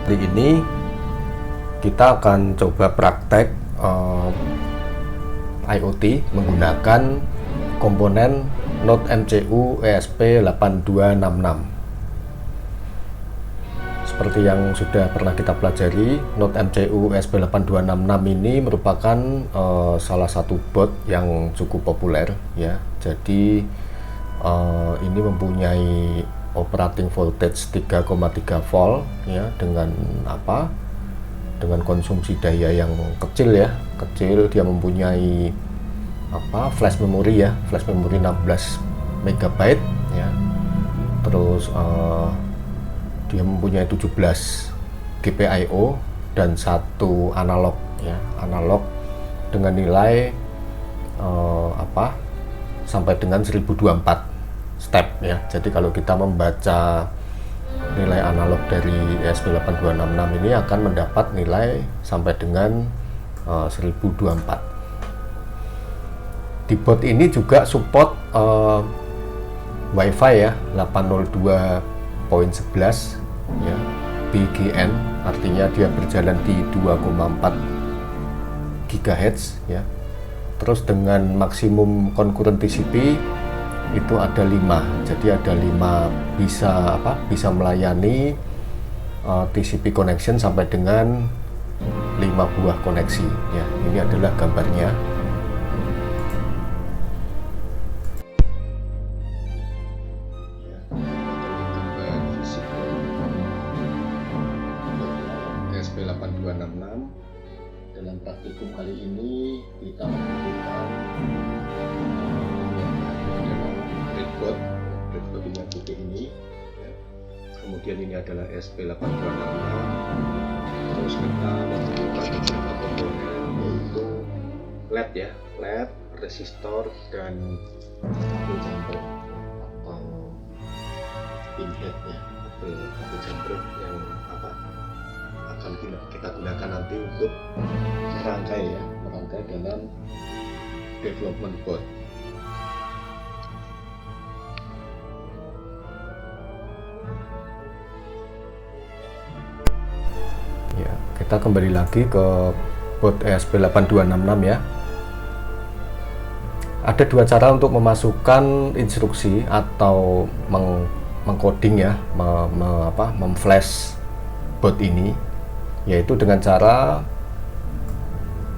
Kali ini kita akan coba praktek IoT menggunakan komponen NodeMCU ESP8266. Seperti yang sudah pernah kita pelajari, NodeMCU ESP8266 ini merupakan salah satu board yang cukup populer ya. Jadi ini mempunyai operating voltage 3,3 volt ya, dengan dengan konsumsi daya yang kecil ya. Dia mempunyai flash memory ya, flash memory 16 MB ya. Terus dia mempunyai 17 GPIO dan satu analog ya, analog dengan nilai sampai dengan 1024 step ya. Jadi kalau kita membaca nilai analog dari ESP8266 ini akan mendapat nilai sampai dengan 1024. Di board ini juga support WiFi ya, 802.11 ya, BGN, artinya dia berjalan di 2,4 GHz ya. Terus dengan maksimum concurrent TCP itu ada 5, jadi ada 5 bisa melayani TCP connection sampai dengan 5 buah koneksi ya. Ini adalah gambarnya. ESP8266. Dalam praktikum kali ini kita membutuhkan breadboard yang putih ini ya. Kemudian ini adalah ESP8266. Terus kita membutuhkan beberapa komponen, yaitu LED ya, LED, resistor, dan jumper atau pinhead ya, kabel jumper yang akan kita gunakan nanti untuk merangkai dalam development board. Ya, kita kembali lagi ke board ESP8266 ya. Ada dua cara untuk memasukkan instruksi atau mengcoding ya, memflash board ini, yaitu dengan cara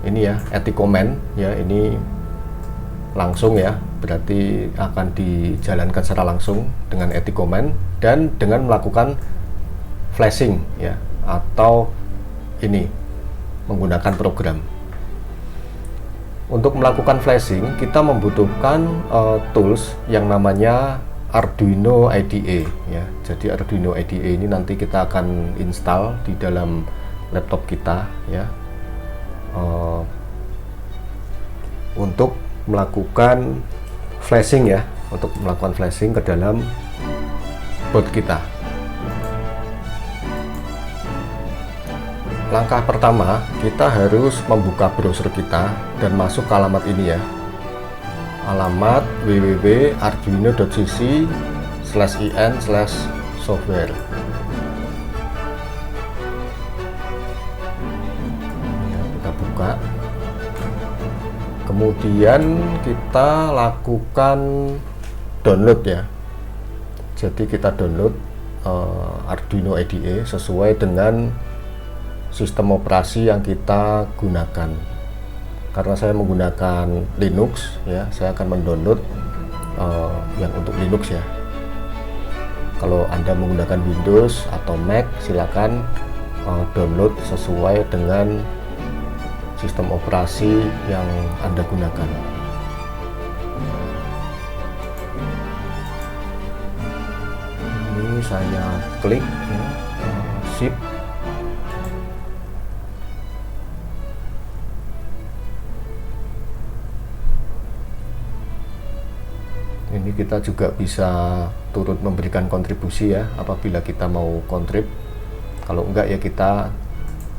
ini ya, etik command ya. Ini langsung ya, berarti akan dijalankan secara langsung dengan etik command, dan dengan melakukan flashing ya, atau ini menggunakan program. Untuk melakukan flashing kita membutuhkan tools yang namanya Arduino IDE ya. Jadi Arduino IDE ini nanti kita akan install di dalam laptop kita ya, untuk melakukan flashing ya, untuk melakukan flashing ke dalam board kita. Langkah pertama, kita harus membuka browser kita dan masuk ke alamat ini ya, alamat www.arduino.cc/in/software. Kita buka, kemudian kita lakukan download ya. Jadi kita download Arduino IDE sesuai dengan sistem operasi yang kita gunakan. Karena saya menggunakan Linux ya, saya akan mendownload yang untuk Linux ya. Kalau Anda menggunakan Windows atau Mac, silakan download sesuai dengan sistem operasi yang Anda gunakan. Ini saya klik ya, ship. Ini kita juga bisa turut memberikan kontribusi ya, apabila kita mau kontrib. Kalau enggak ya kita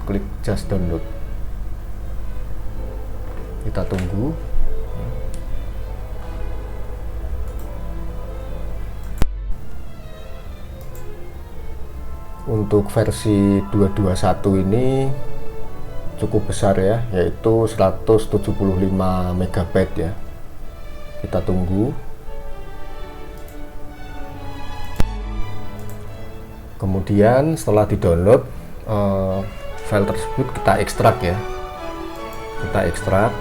klik just download. Kita tunggu. untuk versi 221 ini cukup besar ya, yaitu 175 MB ya. Kita tunggu. Kemudian setelah di-download, file tersebut kita ekstrak ya. Kita ekstrak.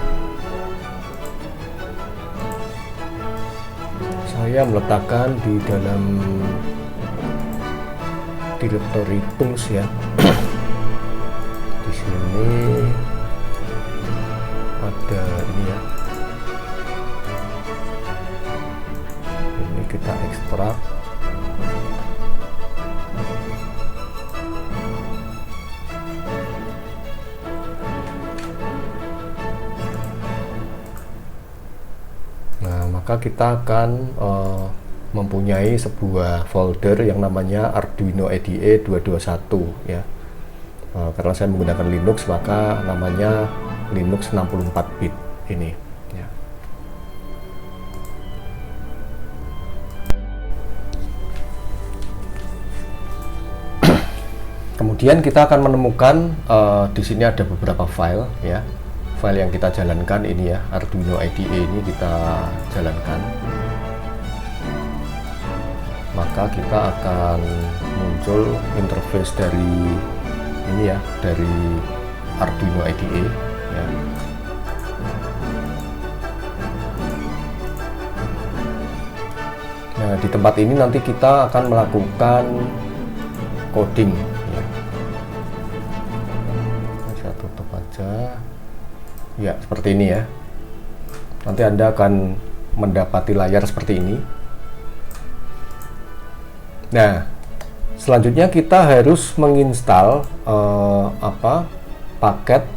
Saya meletakkan di dalam directory tools ya. Di sini ada ini ya. Ini kita ekstrak. Nah, maka kita akan mempunyai sebuah folder yang namanya Arduino IDE 221 ya. Karena saya menggunakan Linux, maka namanya Linux 64 bit ini ya. Kemudian kita akan menemukan di sini ada beberapa file ya. File yang kita jalankan ini ya, Arduino IDE ini kita jalankan. Maka kita akan muncul interface dari ini ya, dari Arduino IDE ya. Nah, di tempat ini nanti kita akan melakukan coding ya. Saya tutup aja. Ya, seperti ini ya. Nanti Anda akan mendapati layar seperti ini. Nah, selanjutnya kita harus menginstal paket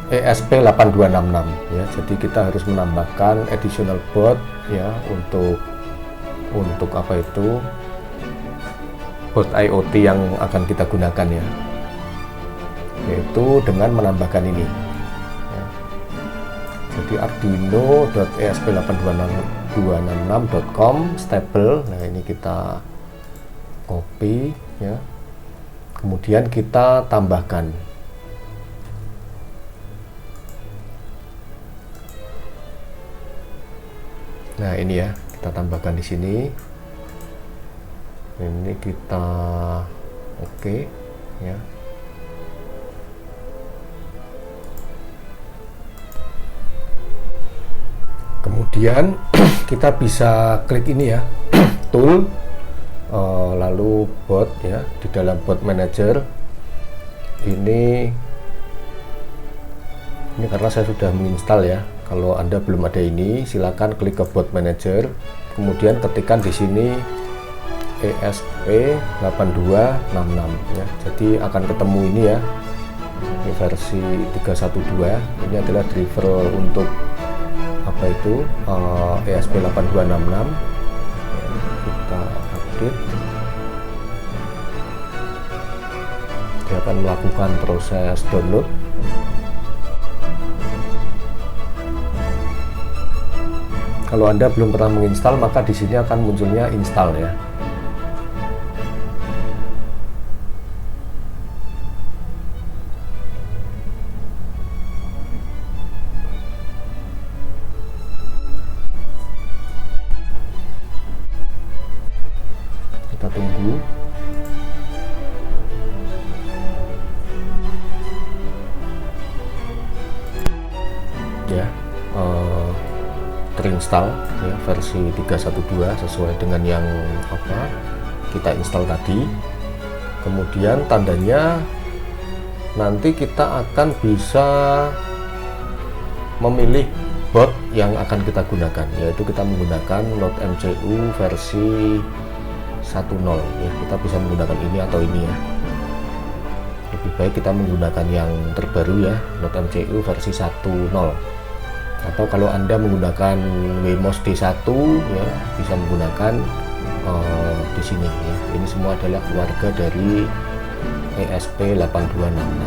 ESP8266 ya. Jadi kita harus menambahkan additional board ya untuk apa itu, board IoT yang akan kita gunakan ya. Yaitu dengan menambahkan ini. Jadi arduino.esp8266.com stable. Nah, ini kita copy ya. Kemudian kita tambahkan. Nah, ini ya, kita tambahkan di sini. Ini kita oke ya. Kemudian kita bisa klik ini ya, tool, lalu board ya. Di dalam board manager ini karena saya sudah menginstal ya. Kalau Anda belum ada ini, silakan klik ke board manager, kemudian ketikkan di sini ESP8266 ya. Jadi akan ketemu ini ya. Ini versi 312. Ini adalah driver untuk apa itu ESP8266 ya, kita update. Dia akan melakukan proses download. Kalau Anda belum pernah menginstal, maka di sini akan munculnya install ya. Kita tunggu. Ya, terinstall ya, versi 312 sesuai dengan yang kita install tadi. Kemudian tandanya nanti kita akan bisa memilih board yang akan kita gunakan, yaitu kita menggunakan Node MCU versi 10 ya. Kita bisa menggunakan ini atau ini ya. Lebih baik kita menggunakan yang terbaru ya, Node MCU versi 10. Atau kalau Anda menggunakan Wemos D1 ya, bisa menggunakan di sini ya. Ini semua adalah keluarga dari ESP8266.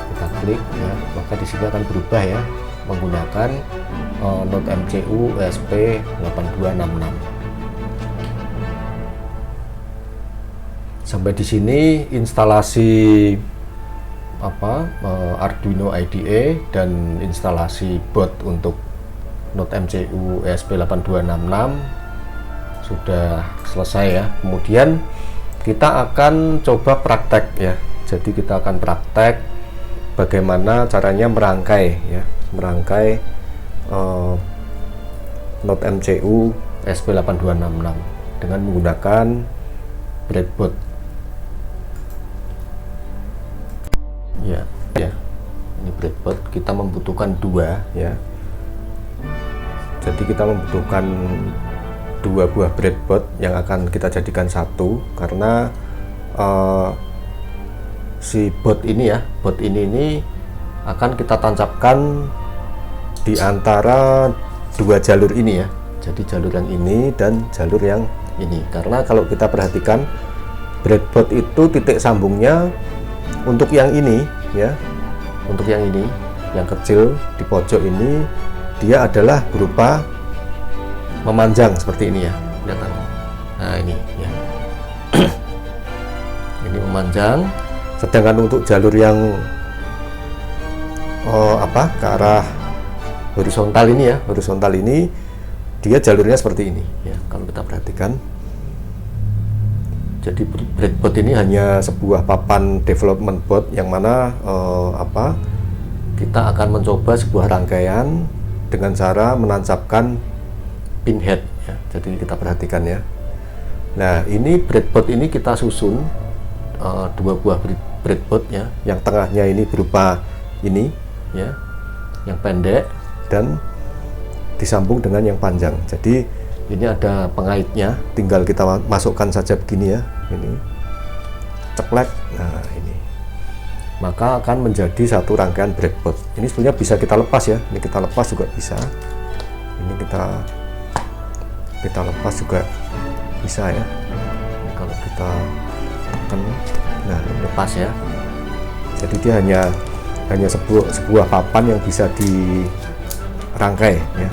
Kita klik ya, maka di sini akan berubah ya, menggunakan Node MCU ESP8266. Sampai di sini instalasi Arduino IDE dan instalasi board untuk Node MCU ESP8266 sudah selesai ya. Kemudian kita akan coba praktek ya. Jadi kita akan praktek bagaimana caranya merangkai ya, Node MCU ESP8266 dengan menggunakan breadboard. Ya, ini breadboard kita membutuhkan dua ya. Jadi kita membutuhkan dua buah breadboard yang akan kita jadikan satu, karena si board ini akan kita tancapkan di antara dua jalur ini ya. Jadi jalur yang ini dan jalur yang ini, karena kalau kita perhatikan breadboard itu titik sambungnya untuk yang ini ya, untuk yang ini, yang kecil di pojok ini, dia adalah berupa memanjang seperti ini ya, kelihatan. Nah ini ya, ini memanjang. Sedangkan untuk jalur yang ke arah horizontal ini ya, horizontal ini dia jalurnya seperti ini ya. Kalau kita perhatikan, jadi breadboard ini hanya sebuah papan development board yang mana kita akan mencoba sebuah rangkaian dengan cara menancapkan pinhead ya. Jadi kita perhatikan ya. Nah ini breadboard ini kita susun dua buah breadboard ya. Yang tengahnya ini berupa ini ya, yang pendek dan disambung dengan yang panjang. Jadi ini ada pengaitnya, tinggal kita masukkan saja begini ya, ini ceklek. Nah ini maka akan menjadi satu rangkaian breadboard. Ini sebenarnya bisa kita lepas ya, ini kita lepas juga bisa, ini kita lepas juga bisa ya. Ini kalau kita tekan, nah ini lepas ya. Jadi dia hanya sebuah papan yang bisa dirangkai ya.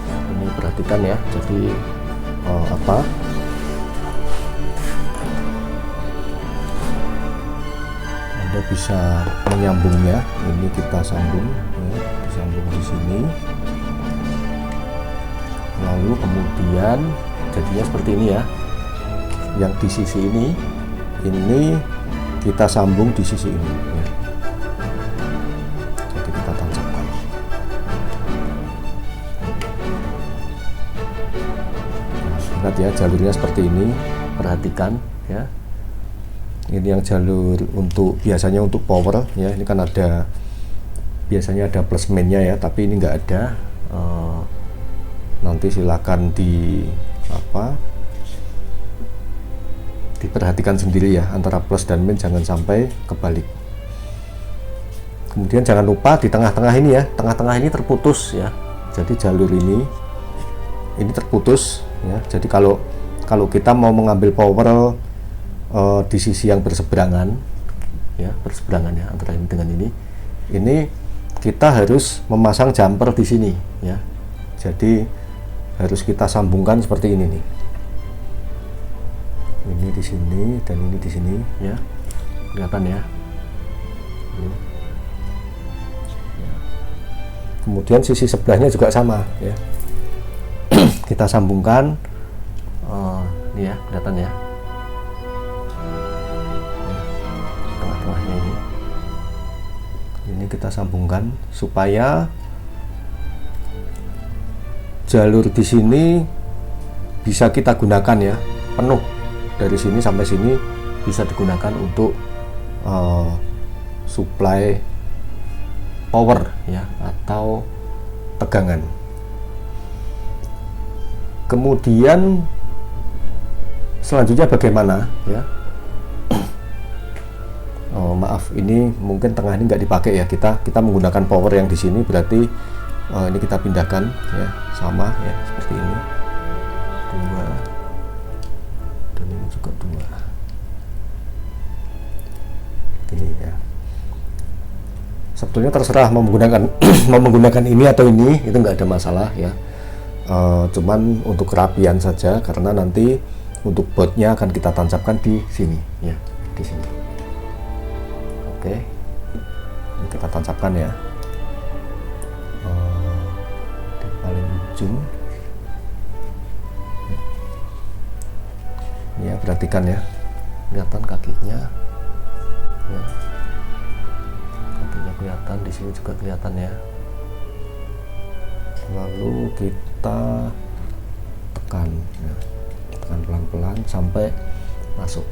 Ini perhatikan ya, jadi Anda bisa menyambungnya. Ini kita sambung ya, disambung di sini, lalu kemudian jadinya seperti ini ya. Yang di sisi ini kita sambung di sisi ini ya. Jadi kita tancapkan. Lihat ya, jalurnya seperti ini, perhatikan ya. Ini yang jalur untuk biasanya untuk power ya. Ini kan ada, biasanya ada plus minnya ya, tapi ini enggak ada. Nanti silakan diperhatikan sendiri ya, antara plus dan min jangan sampai kebalik. Kemudian jangan lupa di tengah-tengah ini ya, tengah-tengah ini terputus ya. Jadi jalur ini terputus ya. Jadi kalau kita mau mengambil power di sisi yang berseberangan ya, antara ini dengan ini kita harus memasang jumper di sini ya. Jadi harus kita sambungkan seperti ini nih. Ini di sini dan ini di sini ya, kelihatan ya. Kemudian sisi sebelahnya juga sama ya. Kita sambungkan, ini ya, kelihatan ya. Tengah-tengahnya ini kita sambungkan supaya jalur di sini bisa kita gunakan ya, penuh. Dari sini sampai sini bisa digunakan untuk supply power ya, atau tegangan. Kemudian selanjutnya bagaimana ya? Maaf, ini mungkin tengah ini nggak dipakai ya, kita menggunakan power yang di sini, berarti ini kita pindahkan ya, sama ya, seperti ini. 2 dan ini juga 2 gini ya. Sebetulnya terserah mau menggunakan ini atau ini, itu nggak ada masalah ya. cuman untuk kerapian saja, karena nanti untuk bautnya akan kita tancapkan di sini ya, di sini. Oke, ini kita tancapkan ya, di paling ujung ya, perhatikan ya, kelihatan kakinya ya, kakinya kelihatan, di sini juga kelihatan ya. Lalu kita tekan ya, tekan pelan-pelan sampai masuk.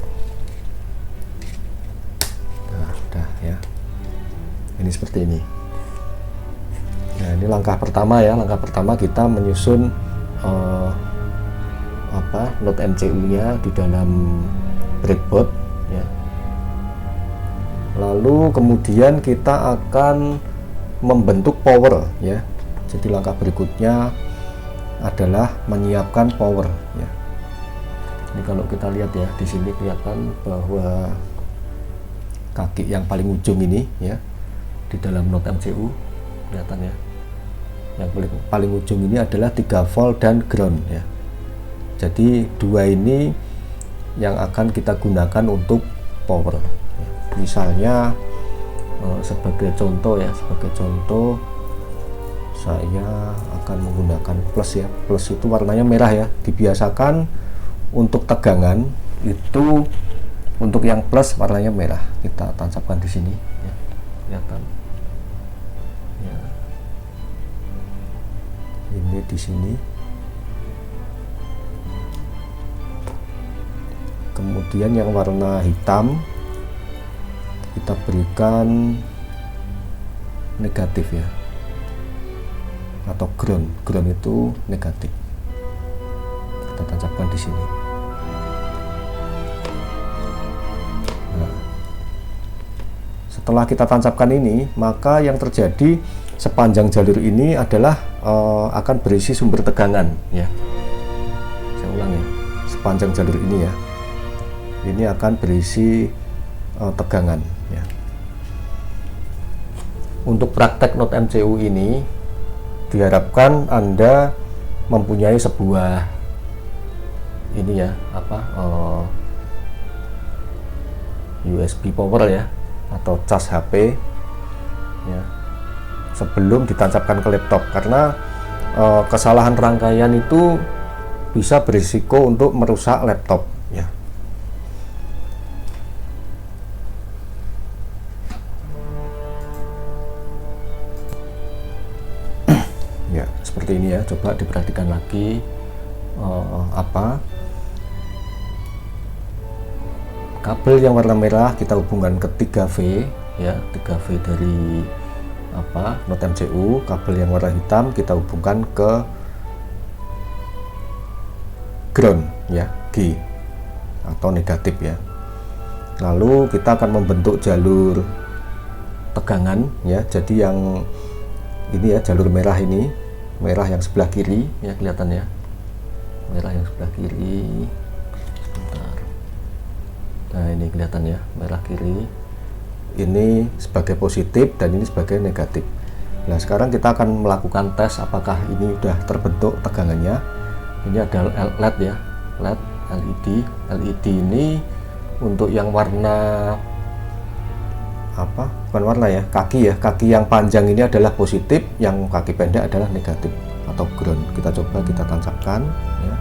Nah, udah ya, ini seperti ini. Nah, ini langkah pertama ya, langkah pertama kita menyusun note MCU nya di dalam breadboard ya. Lalu kemudian kita akan membentuk power ya. Jadi langkah berikutnya adalah menyiapkan power ya. Ini kalau kita lihat ya, di sini kelihatan bahwa kaki yang paling ujung ini ya, di dalam note MCU kelihatan ya. Yang paling ujung ini adalah 3 volt dan ground ya. Jadi dua ini yang akan kita gunakan untuk power. Misalnya sebagai contoh ya, saya akan menggunakan plus ya. Plus itu warnanya merah ya. Dibiasakan untuk tegangan itu, untuk yang plus warnanya merah. Kita tancapkan di sini ya. Kelihatan. Ya. Ini di sini. Kemudian yang warna hitam kita berikan negatif ya, atau ground. Ground itu negatif. Kita tancapkan di sini. Nah, setelah kita tancapkan ini, maka yang terjadi sepanjang jalur ini adalah akan berisi sumber tegangan ya. Saya ulang ya, sepanjang jalur ini ya, ini akan berisi tegangan ya. Untuk praktek note MCU ini diharapkan Anda mempunyai sebuah ini ya, USB power ya, atau cas HP ya, sebelum ditancapkan ke laptop, karena kesalahan rangkaian itu bisa berisiko untuk merusak laptop ya. Ya, seperti ini ya, coba diperhatikan lagi. Kabel yang warna merah kita hubungkan ke 3V ya, 3V dari note MCU. Kabel yang warna hitam kita hubungkan ke ground ya, G atau negatif ya. Lalu kita akan membentuk jalur tegangan ya. Jadi yang ini ya, jalur merah ini, merah yang sebelah kiri ya, kelihatan ya, merah yang sebelah kiri. Sebentar. Nah, ini kelihatan ya, merah kiri. Ini sebagai positif dan ini sebagai negatif. Nah, sekarang kita akan melakukan tes apakah ini sudah terbentuk tegangannya. Ini ada LED ya, LED, LED. LED ini untuk yang warna bukan warna ya, kaki ya, kaki yang panjang ini adalah positif, yang kaki pendek adalah negatif atau ground. Kita coba kita tancapkan ya.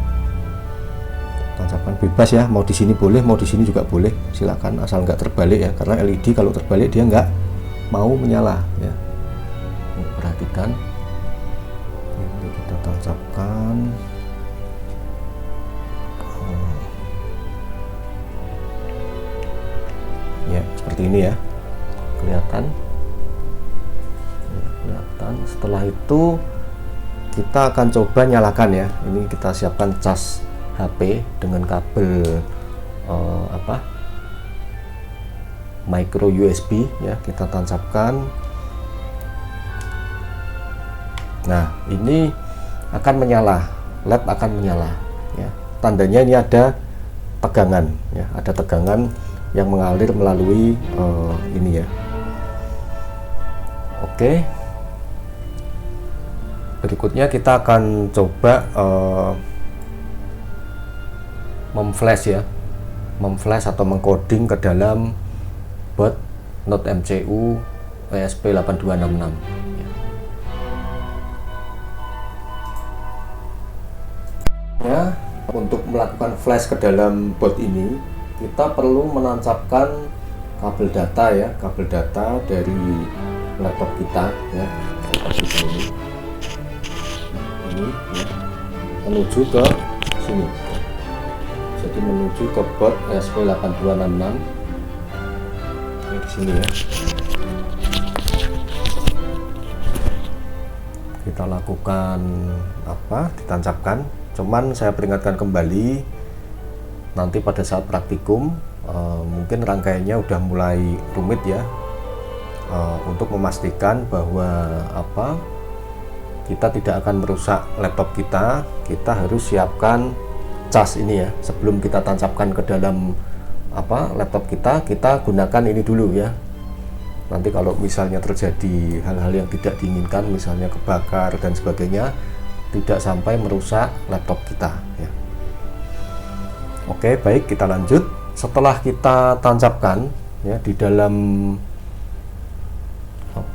Tancapkan bebas ya, mau di sini boleh, mau di sini juga boleh, silakan, asal nggak terbalik ya, karena LED kalau terbalik dia nggak mau menyala ya. Ini perhatikan, ini kita tancapkan. Ya, seperti ini ya, kelihatan ya, kelihatan. Setelah itu kita akan coba nyalakan ya. Ini kita siapkan cas HP dengan kabel micro USB ya, kita tancapkan. Nah, ini akan menyala, LED akan menyala ya. Tandanya ini ada tegangan ya, ada tegangan yang mengalir melalui ini ya. Oke. Berikutnya kita akan coba memflash atau mengcoding ke dalam bot NodeMCU ESP8266. Ya, untuk melakukan flash ke dalam bot ini, kita perlu menancapkan kabel data dari laptop kita ya, ini ya, menuju ke sini. Jadi menuju ke bot ESP8266 ini di sini ya. Kita lakukan ditancapkan. Cuman saya peringatkan kembali, nanti pada saat praktikum mungkin rangkaiannya udah mulai rumit ya, untuk memastikan bahwa kita tidak akan merusak laptop kita. Kita harus siapkan cas ini ya, sebelum kita tancapkan ke dalam laptop kita gunakan ini dulu ya. Nanti kalau misalnya terjadi hal-hal yang tidak diinginkan, misalnya kebakar dan sebagainya, tidak sampai merusak laptop kita ya. Oke, baik, kita lanjut. Setelah kita tancapkan ya di dalam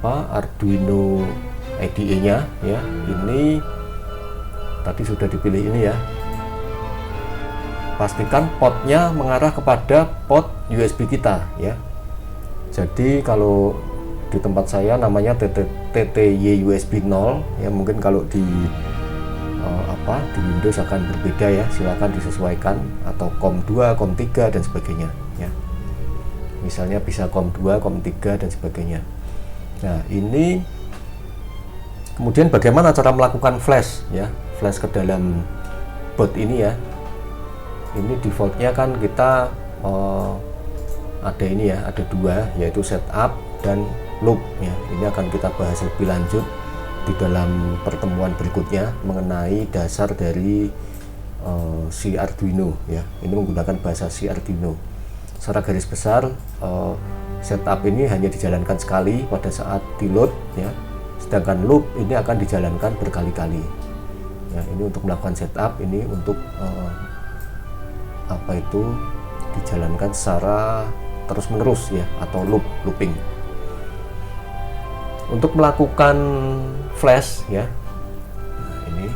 Arduino IDE-nya ya, ini tadi sudah dipilih ini ya. Pastikan potnya mengarah kepada pot USB kita ya. Jadi kalau di tempat saya namanya TTY USB 0 ya, mungkin kalau di Windows akan berbeda ya, silakan disesuaikan, atau COM2, COM3 dan sebagainya ya. Misalnya bisa COM2, COM3 dan sebagainya. Nah, ini kemudian bagaimana cara melakukan flash ya, flash ke dalam bot ini ya. Ini defaultnya kan kita ada ini ya, ada dua, yaitu setup dan loop ya. Ini akan kita bahas lebih lanjut di dalam pertemuan berikutnya mengenai dasar dari si Arduino ya. Ini menggunakan bahasa si Arduino. Secara garis besar setup ini hanya dijalankan sekali pada saat di load ya, sedangkan loop ini akan dijalankan berkali-kali ya. Ini untuk melakukan setup, ini untuk dijalankan secara terus-menerus ya, atau looping. Untuk melakukan flash ya, nah ini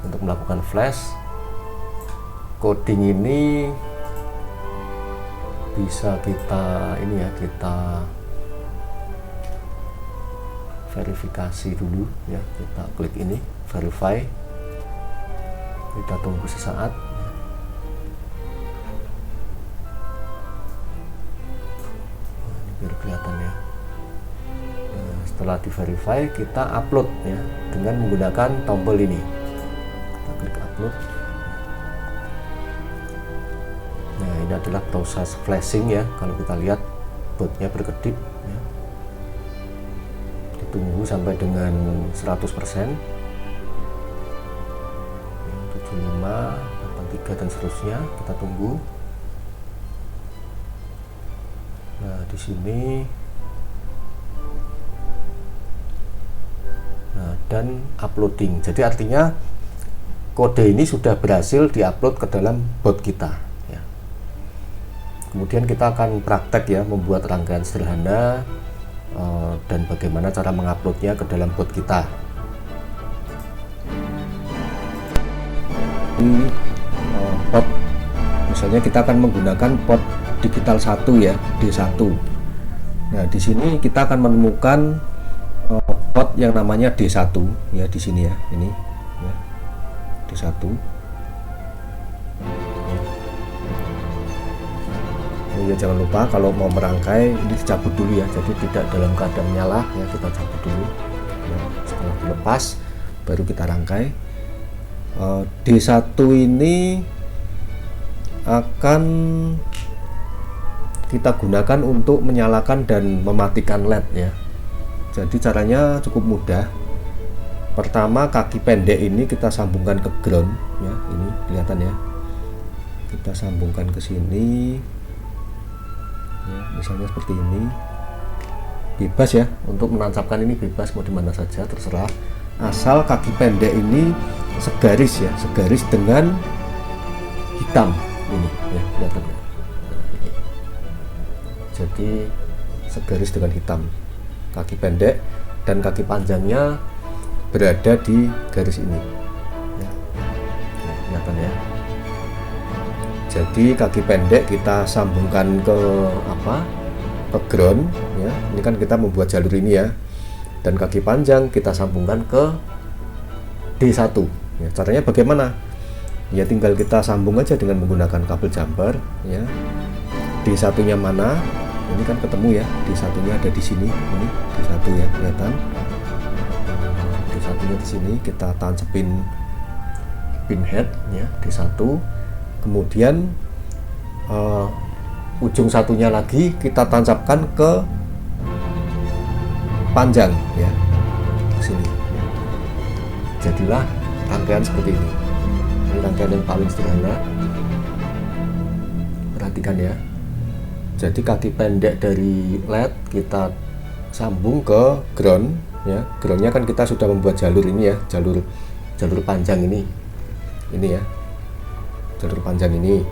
untuk melakukan flash coding ini bisa kita kita verifikasi dulu ya. Kita klik ini verify, kita tunggu sesaat. Biar kelihatan ya. Nah, setelah di verify, kita upload ya dengan menggunakan tombol ini. Kita klik upload. Nah, ini adalah proses flashing ya. Kalau kita lihat botnya berkedip ya. Ditunggu sampai dengan 100%, 75, 83 dan seterusnya. Kita tunggu. Nah, di sini, nah, dan uploading. Jadi artinya kode ini sudah berhasil diupload ke dalam bot kita ya. Kemudian kita akan praktek ya, membuat rangkaian sederhana dan bagaimana cara menguploadnya ke dalam bot kita. Di pot, misalnya kita akan menggunakan pot digital 1 ya, D1. Nah, di sini kita akan menemukan pot yang namanya D1 ya, di sini ya, ini ya, D1 ya. Jangan lupa kalau mau merangkai ini dicabut dulu ya, jadi tidak dalam keadaan nyala ya, kita cabut dulu ya. Setelah dilepas baru kita rangkai. D1 ini akan kita gunakan untuk menyalakan dan mematikan LED ya. Jadi caranya cukup mudah. Pertama, kaki pendek ini kita sambungkan ke ground ya, ini kelihatan ya. Kita sambungkan ke sini ya, misalnya seperti ini. Bebas ya, untuk menancapkan ini bebas, mau dimana saja terserah. asal kaki pendek ini segaris ya, segaris dengan hitam ini ya, kelihatan ya. Ini. Jadi segaris dengan hitam, kaki pendek dan kaki panjangnya berada di garis ini ya. Kelihatan ya. Jadi kaki pendek kita sambungkan ke ke ground ya. Ini kan kita membuat jalur ini ya. Dan kaki panjang kita sambungkan ke D1 ya. Caranya bagaimana? Ya tinggal kita sambung aja dengan menggunakan kabel jumper ya. D1 nya mana? Ini kan ketemu ya. D1 nya ada di sini. Ini D1 ya, kelihatan. D1 nya di sini kita tancepin pin head ya, D1. Kemudian ujung satunya lagi kita tancapkan ke panjang ya, sini. Jadilah rangkaian seperti ini. Ini rangkaian yang paling sederhana. Perhatikan ya. Jadi kaki pendek dari LED kita sambung ke ground ya. Groundnya kan kita sudah membuat jalur ini ya, jalur panjang ini ya, jalur panjang ini.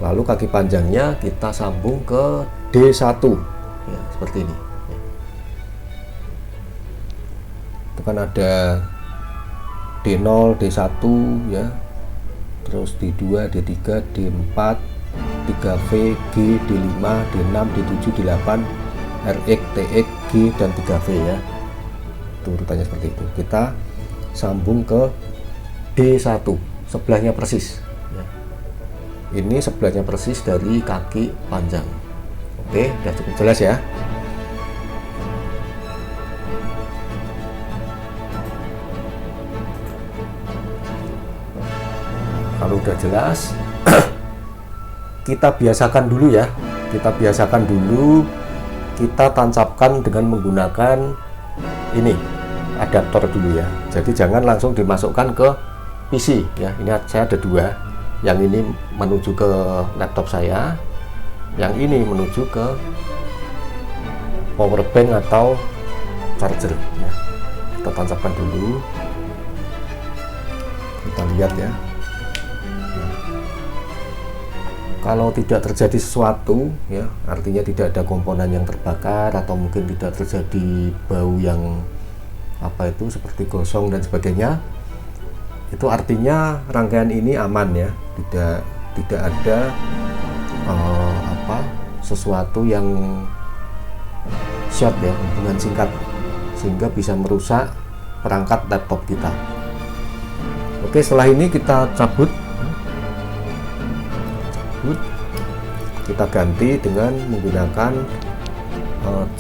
Lalu kaki panjangnya kita sambung ke D1 ya, seperti ini ya. Itu kan ada D0, D1 ya, terus D2, D3, D4, 3V, G, D5, D6, D7, D8, RX, TX, G, dan 3V ya. Itu urutannya seperti itu. Kita sambung ke D1, sebelahnya persis ya. Ini sebelahnya persis dari kaki panjang. Oke, udah cukup jelas ya. Kalau udah jelas, kita biasakan dulu ya. Kita biasakan dulu, kita tancapkan dengan menggunakan ini adaptor dulu ya. Jadi jangan langsung dimasukkan ke PC ya. Ini saya ada dua. Yang ini menuju ke laptop saya, yang ini menuju ke power bank atau charger ya. Kita tancapkan dulu. Kita lihat ya. Kalau tidak terjadi sesuatu ya, artinya tidak ada komponen yang terbakar atau mungkin tidak terjadi bau yang seperti gosong dan sebagainya, itu artinya rangkaian ini aman ya, tidak ada sesuatu yang short ya, hubungan singkat, sehingga bisa merusak perangkat laptop kita. Oke, setelah ini kita cabut, kita ganti dengan menggunakan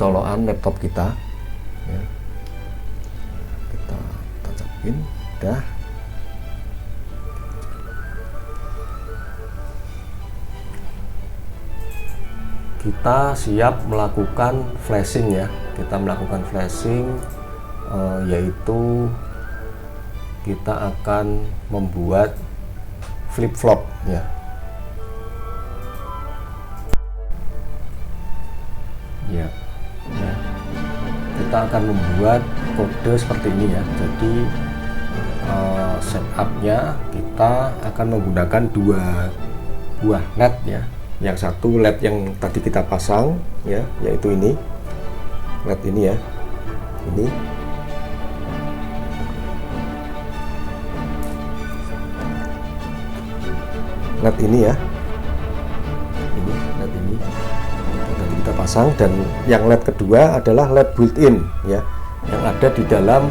colokan laptop kita ya. Kita tancapin, udah. Kita siap melakukan flashing ya. Kita melakukan flashing, yaitu kita akan membuat flip flop ya. Ya, kita akan membuat kode seperti ini ya. Jadi setupnya kita akan menggunakan dua buah LED ya. Yang satu LED yang tadi kita pasang ya, yaitu ini LED ini ya, ini LED ini ya, ini LED ini tadi kita pasang. Dan yang LED kedua adalah LED built-in ya, yang ada di dalam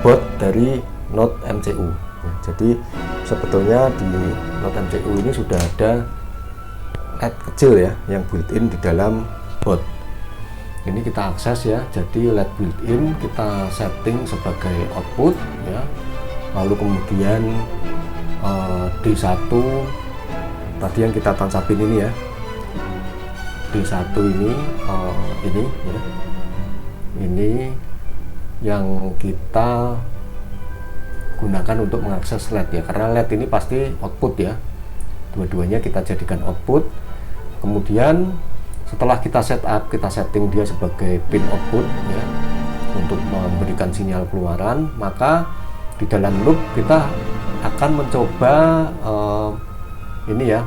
board dari Note MCU ya. Jadi sebetulnya di Note MCU ini sudah ada LED kecil ya, yang built-in di dalam board. Ini kita akses ya. Jadi LED built-in kita setting sebagai output ya. Lalu kemudian D1 tadi yang kita tancapin ini ya, D1 ini ya, ini yang kita gunakan untuk mengakses LED ya, karena LED ini pasti output ya, dua-duanya kita jadikan output. Kemudian setelah kita setup, kita setting dia sebagai pin output ya, untuk memberikan sinyal keluaran, maka di dalam loop kita akan mencoba ini ya,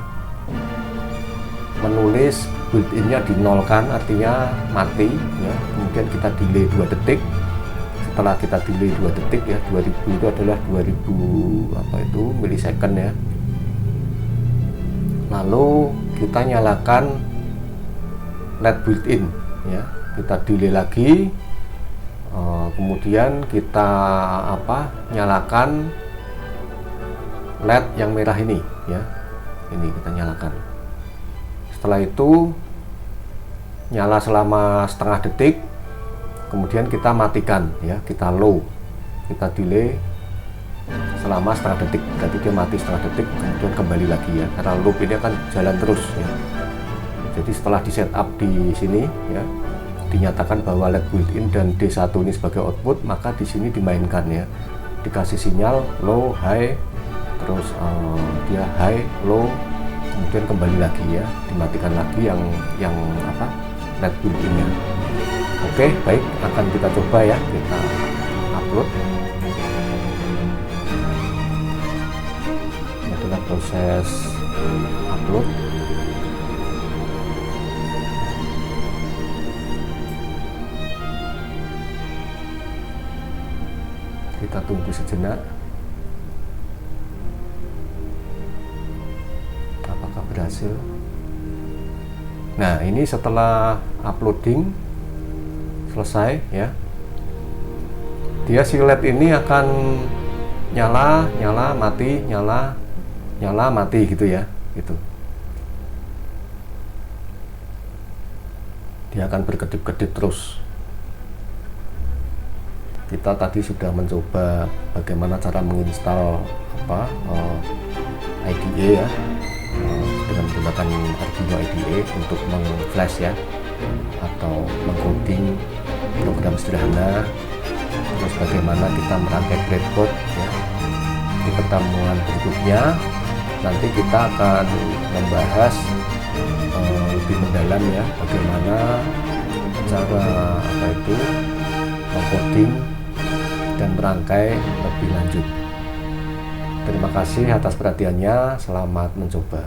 menulis built-innya dinolkan, artinya mati ya. Kemudian kita delay 2 detik. Setelah kita delay 2 detik ya, 2000 itu adalah 2000 milisecond ya. Lalu kita nyalakan LED built-in ya, kita delay lagi, kemudian kita nyalakan LED yang merah ini ya, ini kita nyalakan. Setelah itu nyala selama setengah detik, kemudian kita matikan ya, kita low, kita delay selama setengah detik, berarti dia mati setengah detik, kemudian kembali lagi ya, karena loop ini akan jalan terus ya. Jadi setelah di setup di sini ya, dinyatakan bahwa LED built-in dan D1 ini sebagai output, maka di sini dimainkan ya, dikasih sinyal low, high, terus dia high, low, kemudian kembali lagi ya, dimatikan lagi yang LED built-innya. Oke, baik, akan kita coba ya, kita upload. Ini adalah proses upload. Kita tunggu sejenak. Apakah berhasil? Nah, ini setelah uploading selesai ya, dia si LED ini akan nyala, nyala, mati, nyala, nyala, mati gitu ya, gitu. Dia akan berkedip-kedip terus. Kita tadi sudah mencoba bagaimana cara menginstal IDE ya, dengan menggunakan Arduino IDE untuk meng-flash ya, atau mengcoding program sederhana. Terus bagaimana kita merangkai breadboard ya. Di pertemuan berikutnya nanti kita akan membahas lebih mendalam ya, bagaimana cara mengcoding dan merangkai lebih lanjut. Terima kasih atas perhatiannya, selamat mencoba.